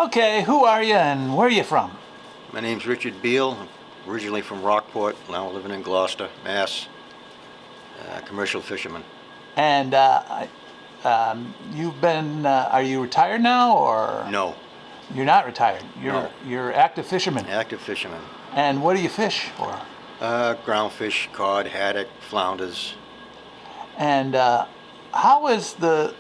Okay, who are you and where are you from? My name's Richard Beal. I'm originally from Rockport, now living in Gloucester, Mass. Commercial fisherman. And are you retired now or? No, You're not retired. no, You're active fisherman. active fisherman. And what do you fish for? Groundfish, cod, haddock, flounders. And how has the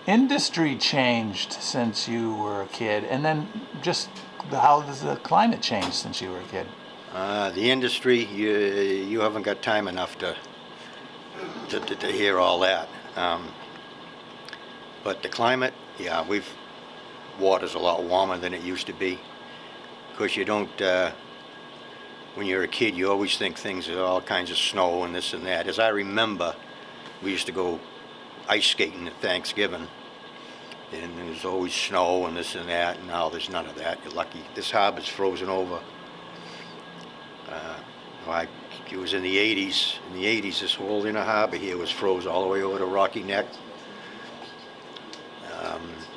industry changed since you were a kid? And then just how has the climate changed since you were a kid? The industry, you haven't got time enough to hear all that. But the climate, yeah, water's a lot warmer than it used to be. Because you don't, when you're a kid, you always think things are all kinds of snow and this and that. As I remember, we used to go ice skating at Thanksgiving, and there was always snow and this and that, and now there's none of that. You're lucky. This harbor's frozen over. It was in the 80s. In the 80s, this whole inner harbor here was froze all the way over to Rocky Neck.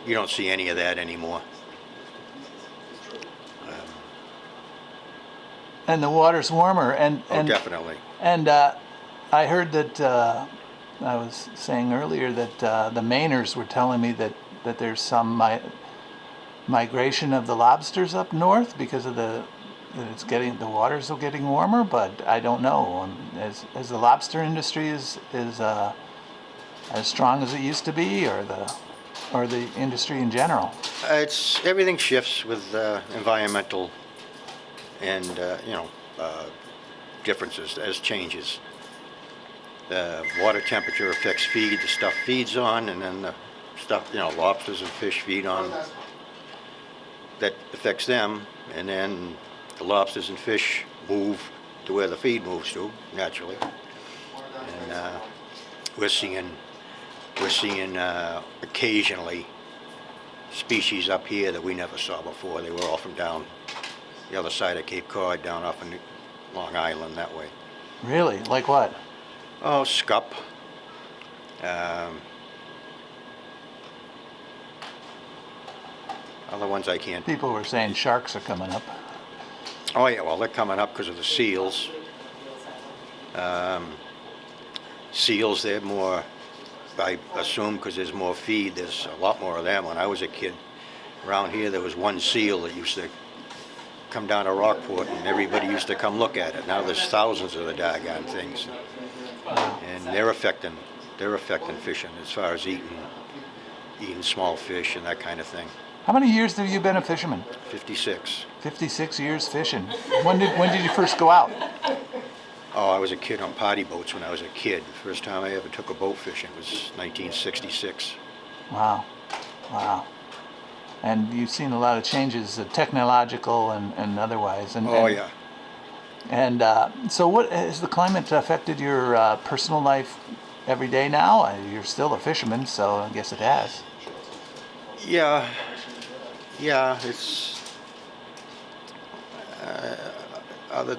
You don't see any of that anymore. And the water's warmer. Oh, definitely. And I heard that I was saying earlier that the Mainers were telling me that there's some migration of the lobsters up north because of the waters are getting warmer, but I don't know. As the lobster industry is as strong as it used to be, or the industry in general? Everything shifts with environmental and differences as changes. The water temperature affects feed. The stuff feeds on, and then the stuff lobsters and fish feed on. That affects them, and then the lobsters and fish move to where the feed moves to naturally. And we're seeing occasionally species up here that we never saw before. They were all from down the other side of Cape Cod, down off in Long Island that way. Really? Like what? Oh, scup. Other ones I can't. People were saying sharks are coming up. Oh yeah, well they're coming up because of the seals. Seals, they're more, I assume, because there's more feed. There's a lot more of them. When I was a kid, around here there was one seal that used to come down to Rockport, and everybody used to come look at it. Now there's thousands of the doggone things, and they're affecting fishing as far as eating small fish and that kind of thing. How many years have you been a fisherman? 56. 56 years fishing. When did you first go out? Oh, I was a kid on potty boats when I was a kid. The first time I ever took a boat fishing was 1966. Wow. And you've seen a lot of changes, technological and otherwise. Yeah. And so what has the climate affected your personal life every day now? You're still a fisherman, so I guess it has. Yeah, it's the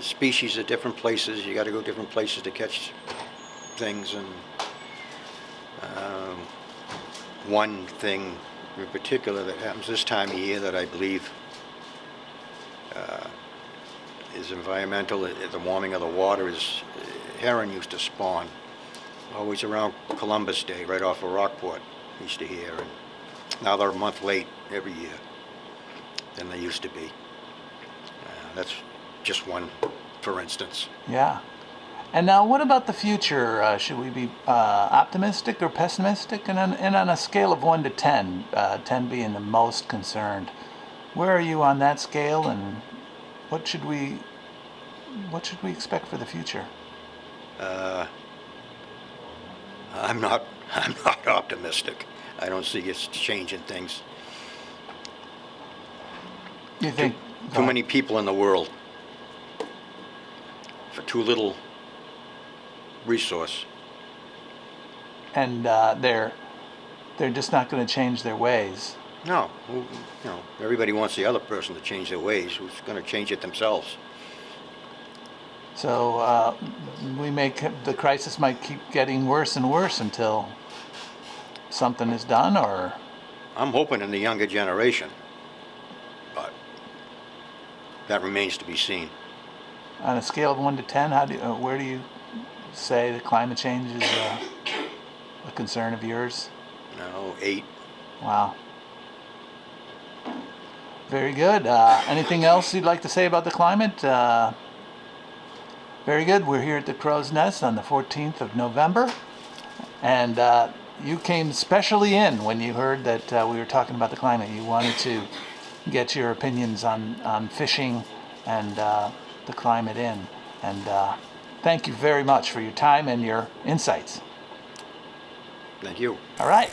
species at different places. You got to go different places to catch things, and one thing in particular that happens this time of year that I believe is environmental. The warming of the water is heron used to spawn always around Columbus Day, right off of Rockport. Used to hear, and now they're a month late every year than they used to be. That's just one, for instance. Yeah. And now, what about the future? Should we be optimistic or pessimistic? And on a scale of 1 to 10, 10 being the most concerned, where are you on that scale? And what should we expect for the future? I'm not optimistic. I don't see us changing things. You think too many people in the world for too little resource. And they're just not going to change their ways. No, everybody wants the other person to change their ways. Who's going to change it themselves? So the crisis might keep getting worse and worse until something is done, or? I'm hoping in the younger generation, but that remains to be seen. On a scale of 1 to 10, where do you say that climate change is a concern of yours? No, 8. Wow. Very good. Anything else you'd like to say about the climate? Very good. We're here at the Crow's Nest on the 14th of November. And you came specially in when you heard that we were talking about the climate. You wanted to get your opinions on fishing and the climate in. And thank you very much for your time and your insights. Thank you. All right.